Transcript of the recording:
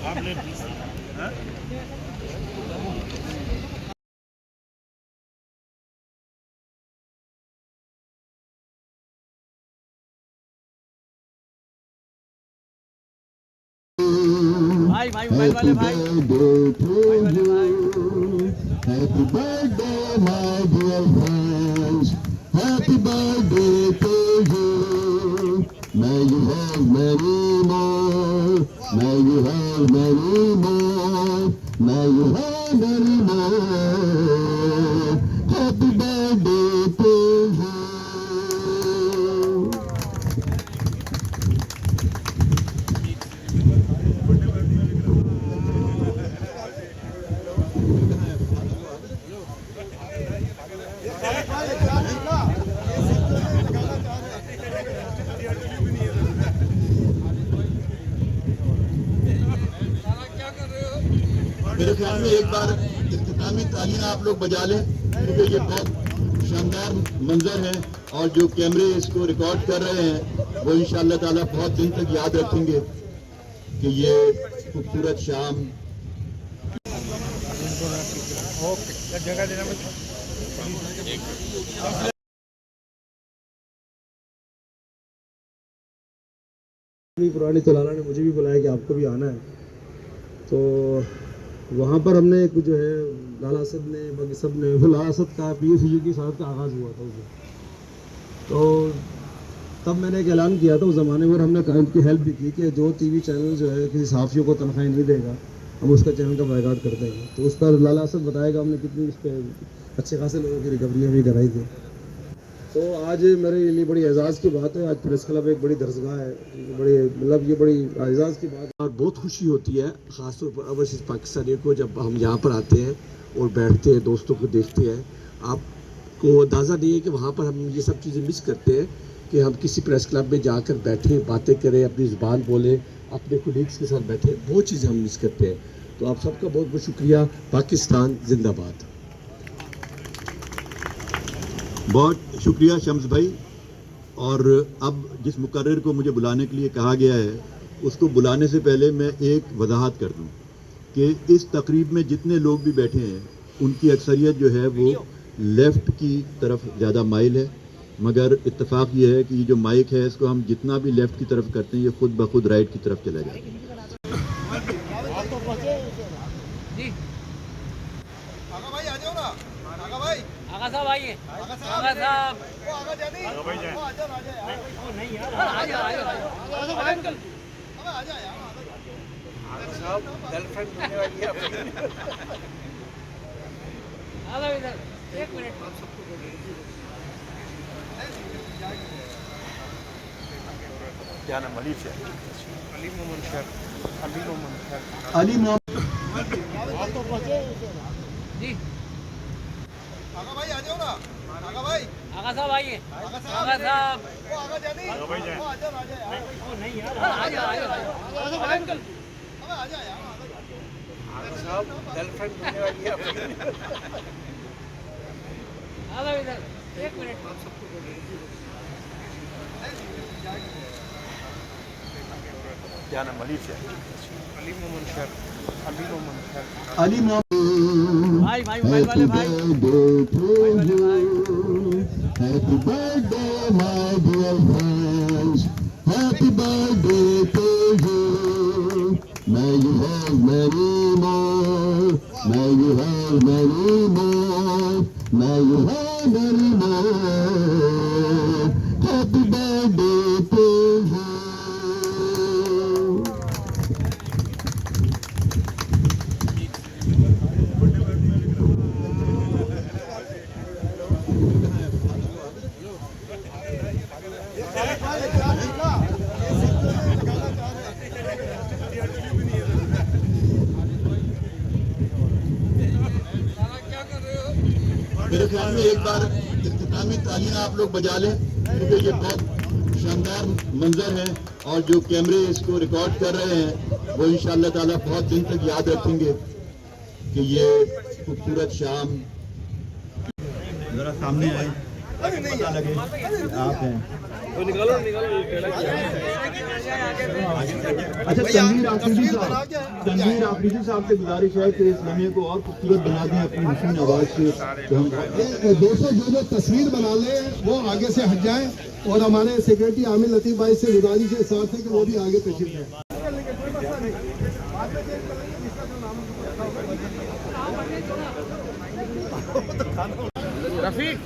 भाई भाई मोबाइल वाले भाई Happy birthday, my dear friends. Happy birthday to you. May you have many more. May you have many more. May you have many more. Happy birthday to you. मेरे ख्याल में एक बार इख्तितामी तालियां आप लोग बजा लें, क्योंकि ये बहुत शानदार मंजर है और जो कैमरे इसको रिकॉर्ड कर रहे हैं वो इंशाअल्लाह ताला बहुत दिन तक याद रखेंगे कि ये खूबसूरत शाम। पुरानी तलाला ने मुझे भी बुलाया कि आपको भी आना है, तो वहाँ पर हमने एक जो है लाला असद ने बाकी सब ने लाला असद का PFU की साहब का आगाज़ हुआ था उसे, तो तब मैंने एक ऐलान किया था उस ज़माने में, और हमने उनकी हेल्प भी की कि जो TV चैनल जो है किसी सहाफ़ियों को तनख्वाह नहीं देगा हम उसका चैनल का बायकॉट कर देंगे। तो उस पर लाला असद बताएगा हमने कितनी इस पर अच्छे खासे लोगों की रिकवरियाँ भी कराई थी। तो आज मेरे लिए बड़ी एजाज़ की बात है, आज प्रेस क्लब एक बड़ी दरसगाह है, बड़ी मतलब ये बड़ी एजाज़ की बात है और बहुत खुशी होती है ख़ासतौर पर ओवरसीज़ पाकिस्तानियों को जब हम यहाँ पर आते हैं और बैठते हैं, दोस्तों को देखते हैं। आपको अंदाज़ा नहीं है कि वहाँ पर हम ये सब चीज़ें मिस करते हैं कि हम किसी प्रेस क्लब में जाकर बैठें, बातें करें, अपनी ज़ुबान बोलें, अपने कोलीग्स के साथ बैठें, वो चीज़ें हम मिस करते हैं। तो आप सबका बहुत बहुत शुक्रिया। पाकिस्तान जिंदाबाद। बहुत शुक्रिया शम्स भाई। और अब जिस मुकर्रर को मुझे बुलाने के लिए कहा गया है उसको बुलाने से पहले मैं एक वजाहत कर दूं कि इस तकरीब में जितने लोग भी बैठे हैं उनकी अक्सरियत जो है वो लेफ़्ट की तरफ ज़्यादा माइल है, मगर इत्तेफाक ये है कि ये जो माइक है इसको हम जितना भी लेफ़्ट की तरफ करते हैं ये खुद ब खुद राइट की तरफ चला जाएगा। आगा साहब आइए, आगा साहब, गर्लफ्रेंड होने वाली है अपनी। इधर एक मिनट। क्या नाम? अली शेख, अली मोहम्मद शेख, अली मोहम्मद शेख, अली मोहम्मद जी। आगा भाई आ जाओ ना, आगा भाई, आगा साहब आइए, आगा साहब, वो आगा जानी, आगा भाई जाए, आ जा यार, नहीं यार, आ जा अंकल, अबे आ जा यार, आगा साहब गर्लफ्रेंड होने वाली है अपनी। इधर एक मिनट। क्या नाम? अली शेख, अली मोहम्मद शेख, अली मोहम्मद शेख, अली मोहम्मद। भाई भाई मोबाइल वाले भाई, Happy birthday, my dear friends. Happy birthday to you. May you have many more. May you have many more. May you have many more. Happy birthday to you. मेरे ख्याल में एक बार इख्तितामी तालियां आप लोग बजा लें, क्योंकि ये बहुत शानदार मंजर है और जो कैमरे इसको रिकॉर्ड कर रहे हैं वो इंशाअल्लाह ताला बहुत दिन तक याद रखेंगे कि ये खूबसूरत शाम। जरा सामने आए, पता लगे आप हैं। अच्छा, तनवीर आफरीदी साहब से गुजारिश है कि इस लम्हे को और खूबसूरत बना दें अपनी हसीन आवाज़ से। तो हम दोस्तों जो तस्वीर बना ले वो आगे से हट जाए, और हमारे सेक्रेटरी आमिर लतीफ़ भाई से गुजारिश है साथ है कि वो भी आगे तशरीफ लें। रफीक